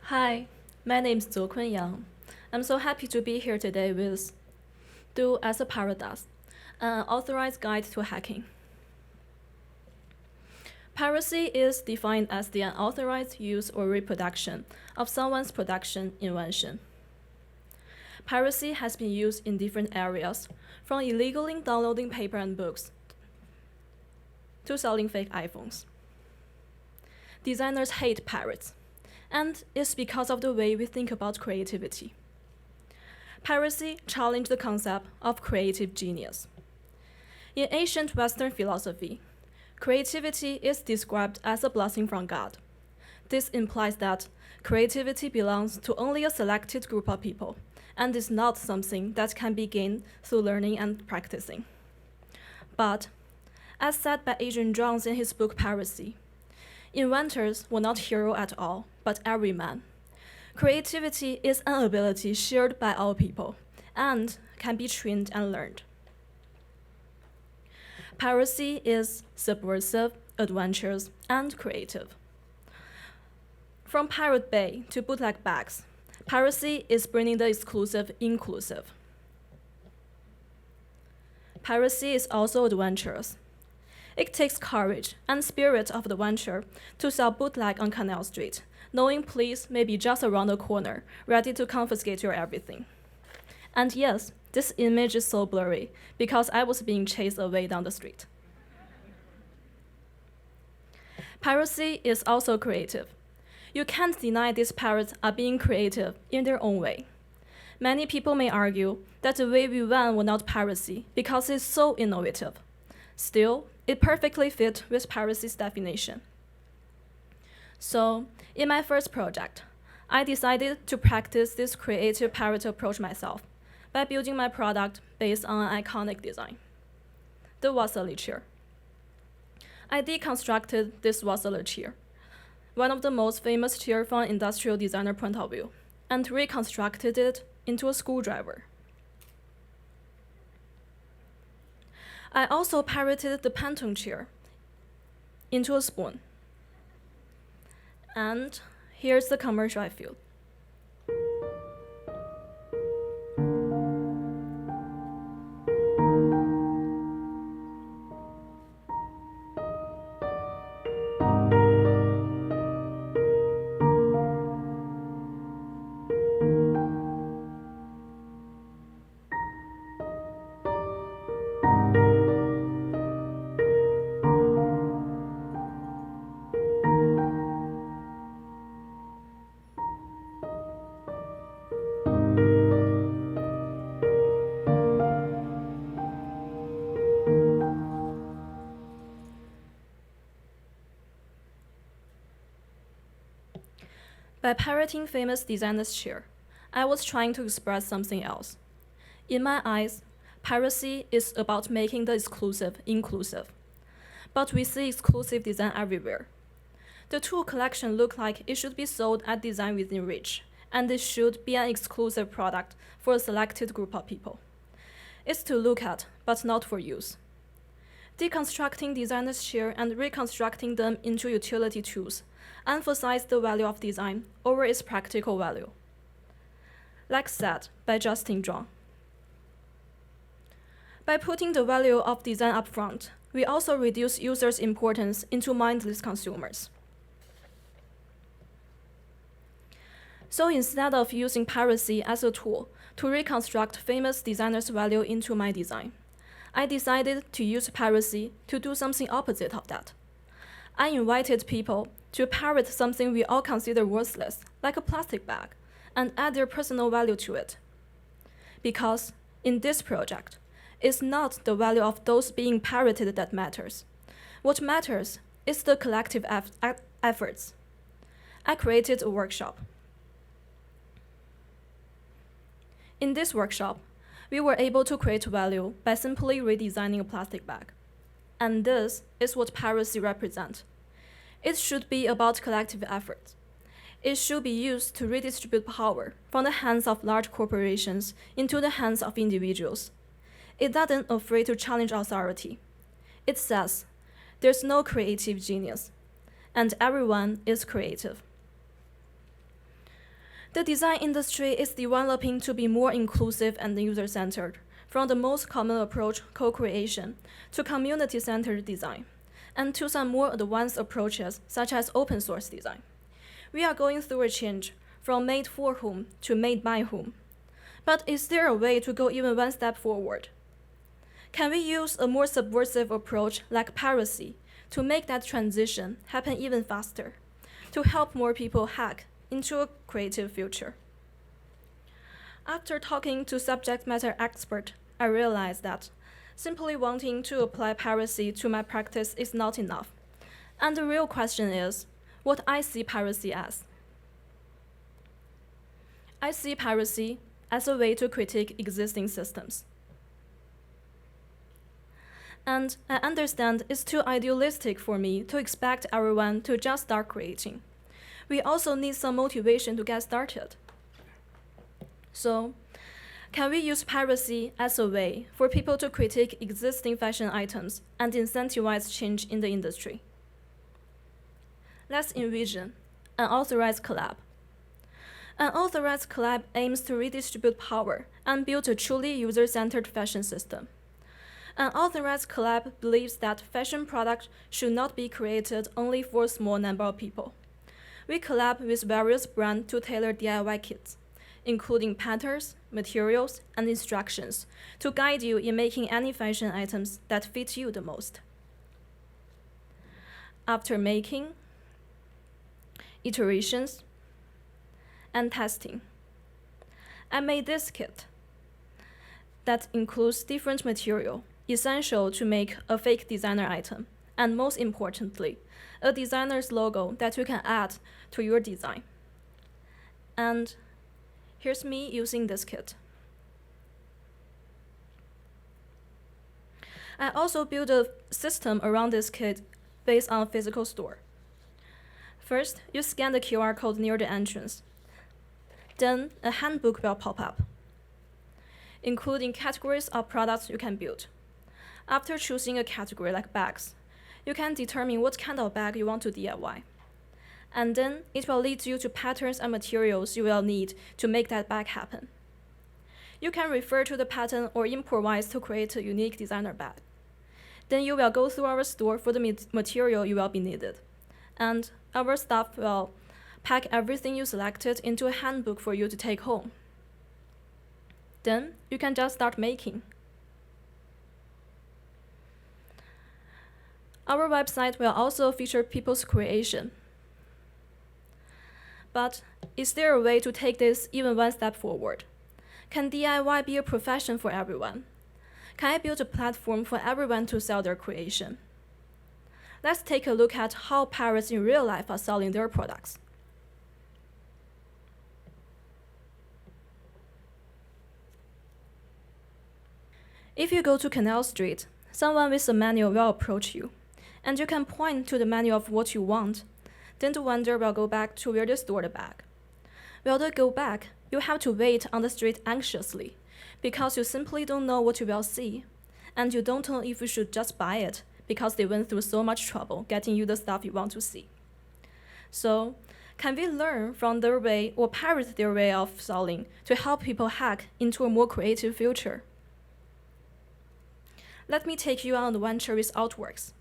Hi, my name is Zekun Yang. I'm so happy to be here today with Do as a Paradox, an authorized guide to hacking. Piracy is defined as the unauthorized use or reproduction of someone's production invention. Piracy has been used in different areas, from illegally downloading paper and books to selling fake iPhones. Designers hate pirates, and it's because of the way we think about creativity. Piracy challenged the concept of creative genius. In ancient Western philosophy, creativity is described as a blessing from God. This implies that creativity belongs to only a selected group of people and is not something that can be gained through learning and practicing. But, as said by Adrian Jones in his book Piracy, inventors were not heroes at all, but everyman. Creativity is an ability shared by all people and can be trained and learned. Piracy is subversive, adventurous, and creative. From Pirate Bay to bootleg bags, piracy is bringing the exclusive inclusive. Piracy is also adventurous. It takes courage and spirit of adventure to sell bootleg on Canal Street, knowing police may be just around the corner, ready to confiscate your everything. And yes, this image is so blurry because I was being chased away down the street. Piracy is also creative. You can't deny these pirates are being creative in their own way. Many people may argue that the way we won was not piracy because it's so innovative. Still, it perfectly fit with piracy's definition. So, in my first project, I decided to practice this creative pirate approach myself by building my product based on an iconic design, the Wassaili chair. I deconstructed this Wassaili chair, one of the most famous chairs from an industrial designer point of view, and reconstructed it into a screwdriver. I also pirated the Pantone chair into a spoon. And here's the commercial I filmed. By parroting famous designers' chair, I was trying to express something else. In my eyes, piracy is about making the exclusive inclusive. But we see exclusive design everywhere. The tool collection looks like it should be sold at design within reach, and it should be an exclusive product for a selected group of people. It's to look at, but not for use. Deconstructing designers' chair and reconstructing them into utility tools emphasize the value of design over its practical value. Like said by Justin Zhuang. By putting the value of design up front, we also reduce users' importance into mindless consumers. So instead of using piracy as a tool to reconstruct famous designers' value into my design, I decided to use piracy to do something opposite of that. I invited people to pirate something we all consider worthless, like a plastic bag, and add their personal value to it. Because, in this project, it's not the value of those being pirated that matters. What matters is the collective efforts. I created a workshop. In this workshop, we were able to create value by simply redesigning a plastic bag. And this is what piracy represents. It should be about collective effort. It should be used to redistribute power from the hands of large corporations into the hands of individuals. It doesn't afraid to challenge authority. It says, there's no creative genius, and everyone is creative. The design industry is developing to be more inclusive and user-centered, from the most common approach, co-creation, to community-centered design, and to some more advanced approaches, such as open-source design. We are going through a change from made for whom to made by whom. But is there a way to go even one step forward? Can we use a more subversive approach like piracy to make that transition happen even faster, to help more people hack into a creative future? After talking to subject matter experts, I realized that simply wanting to apply piracy to my practice is not enough. And the real question is what I see piracy as. I see piracy as a way to critique existing systems. And I understand it's too idealistic for me to expect everyone to just start creating. We also need some motivation to get started. So, can we use piracy as a way for people to critique existing fashion items and incentivize change in the industry? Let's envision an authorized collab. An authorized collab aims to redistribute power and build a truly user-centered fashion system. An authorized collab believes that fashion products should not be created only for a small number of people. We collab with various brands to tailor DIY kits, including patterns, materials, and instructions to guide you in making any fashion items that fit you the most. After making, iterations, and testing, I made this kit that includes different material essential to make a fake designer item, and most importantly, a designer's logo that you can add to your design. And here's me using this kit. I also built a system around this kit based on a physical store. First, you scan the QR code near the entrance. Then, a handbook will pop up, including categories of products you can build. After choosing a category like bags, you can determine what kind of bag you want to DIY. And then it will lead you to patterns and materials you will need to make that bag happen. You can refer to the pattern or improvise to create a unique designer bag. Then you will go through our store for the material you will be needed. And our staff will pack everything you selected into a handbook for you to take home. Then you can just start making. Our website will also feature people's creation. But is there a way to take this even one step forward? Can DIY be a profession for everyone? Can I build a platform for everyone to sell their creation? Let's take a look at how pirates in real life are selling their products. If you go to Canal Street, someone with a manual will approach you, and you can point to the menu of what you want. Then the vendor will go back to where they stored the bag. While they go back, you have to wait on the street anxiously, because you simply don't know what you will see, and you don't know if you should just buy it, because they went through so much trouble getting you the stuff you want to see. So, can we learn from their way or pirate their way of selling to help people hack into a more creative future? Let me take you on an adventure with Outworks,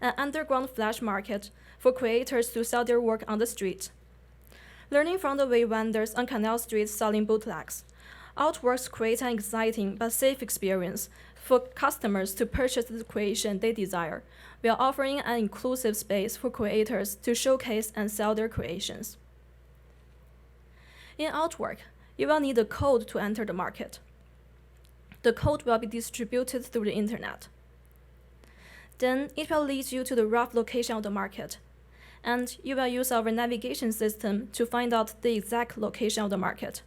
an underground flash market for creators to sell their work on the street. Learning from the way vendors on Canal Street selling bootlegs, Outworks creates an exciting but safe experience for customers to purchase the creation they desire, while offering an inclusive space for creators to showcase and sell their creations. In Outwork, you will need a code to enter the market. The code will be distributed through the internet. Then it will lead you to the rough location of the market, and you will use our navigation system to find out the exact location of the market.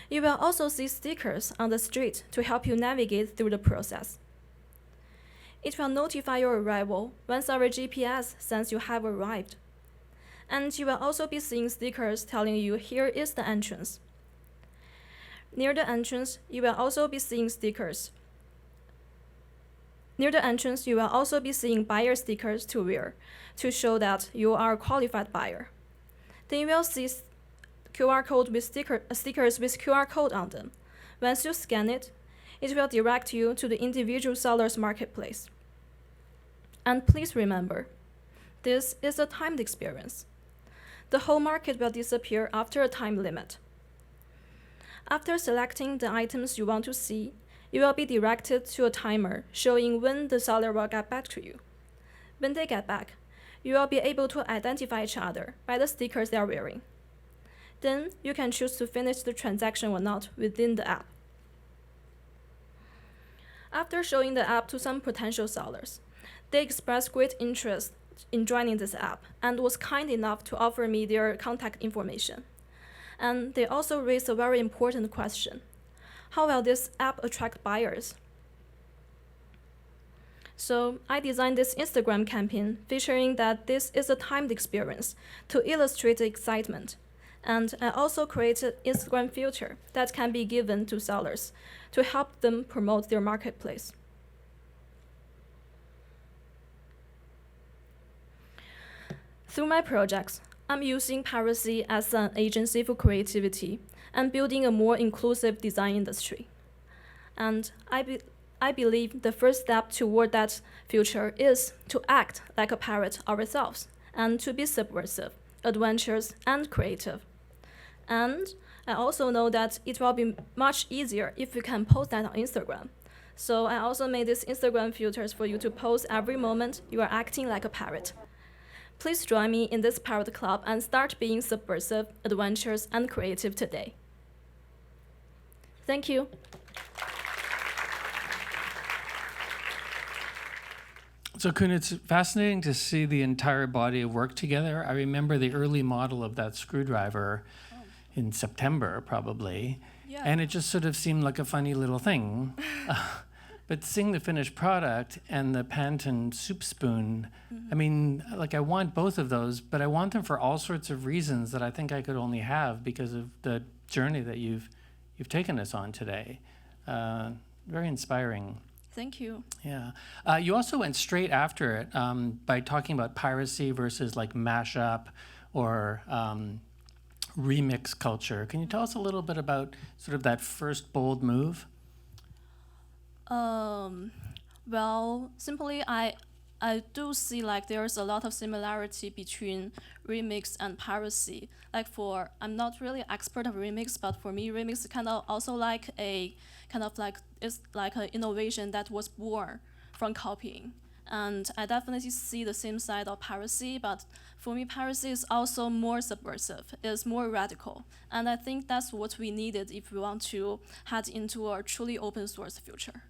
You will also see stickers on the street to help you navigate through the process. It will notify your arrival once our GPS says you have arrived. And you will also be seeing stickers telling you here is the entrance. Near the entrance, you will also be seeing stickers. Near the entrance, you will also be seeing buyer stickers to wear to show that you are a qualified buyer. Then you will see stickers with QR code on them. Once you scan it, it will direct you to the individual seller's marketplace. And please remember, this is a timed experience. The whole market will disappear after a time limit. After selecting the items you want to see, you will be directed to a timer showing when the seller will get back to you. When they get back, you will be able to identify each other by the stickers they are wearing. Then you can choose to finish the transaction or not within the app. After showing the app to some potential sellers, they expressed great interest in joining this app and was kind enough to offer me their contact information. And they also raised a very important question. How will this app attract buyers? So I designed this Instagram campaign featuring that this is a timed experience to illustrate the excitement. And I also created an Instagram filter that can be given to sellers to help them promote their marketplace. Through my projects, I'm using piracy as an agency for creativity and building a more inclusive design industry. And I believe the first step toward that future is to act like a pirate ourselves and to be subversive, adventurous, and creative. And I also know that it will be much easier if we can post that on Instagram. So I also made these Instagram filters for you to post every moment you are acting like a pirate. Please join me in this pirate club and start being subversive, adventurous, and creative today. Thank you. So Kun, it's fascinating to see the entire body of work together. I remember the early model of that screwdriver in September, probably, Yeah. and it just sort of seemed like a funny little thing. But seeing the finished product and the Panton soup spoon, I mean, like I want both of those, but I want them for all sorts of reasons that I think I could only have because of the journey that you've taken us on today. Very inspiring. Thank you. Yeah. You also went straight after it by talking about piracy versus like mashup or remix culture. Can you tell us a little bit about sort of that first bold move? Well, simply I do see like there's a lot of similarity between remix and piracy. Like I'm not really expert of remix, but for me, remix is kind of also like it's like an innovation that was born from copying. And I definitely see the same side of piracy, but for me, piracy is also more subversive, it's more radical. And I think that's what we needed if we want to head into a truly open source future.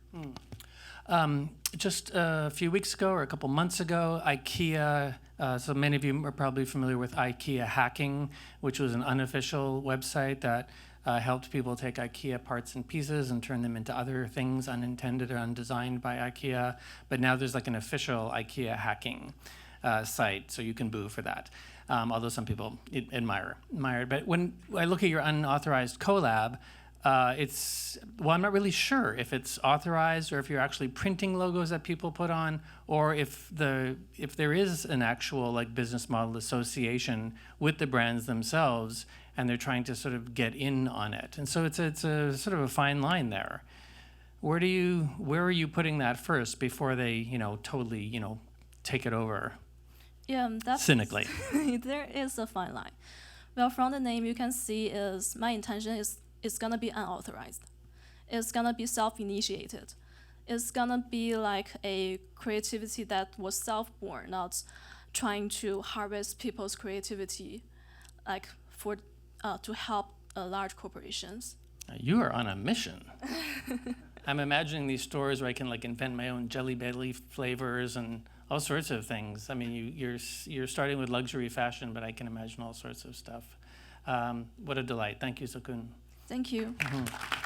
Just a few weeks ago or a couple months ago, IKEA, so many of you are probably familiar with IKEA Hacking, which was an unofficial website that helped people take IKEA parts and pieces and turn them into other things unintended or undesigned by IKEA. But now there's like an official IKEA Hacking site, so you can boo for that. Although some people admire it. But when I look at your unauthorized collab, I'm not really sure if it's authorized or if you're actually printing logos that people put on, or if there is an actual like business model association with the brands themselves, and they're trying to sort of get in on it. And so it's a sort of a fine line there. Where are you putting that first before they totally take it over? Yeah, that's cynically. There is a fine line. Well, from the name you can see is my intention is it's gonna be unauthorized. It's gonna be self-initiated. It's gonna be like a creativity that was self-born, not trying to harvest people's creativity, like to help large corporations. You are on a mission. I'm imagining these stores where I can like invent my own Jelly Belly flavors and all sorts of things. I mean, you're starting with luxury fashion, but I can imagine all sorts of stuff. What a delight. Thank you, Zekun. Thank you. Mm-hmm.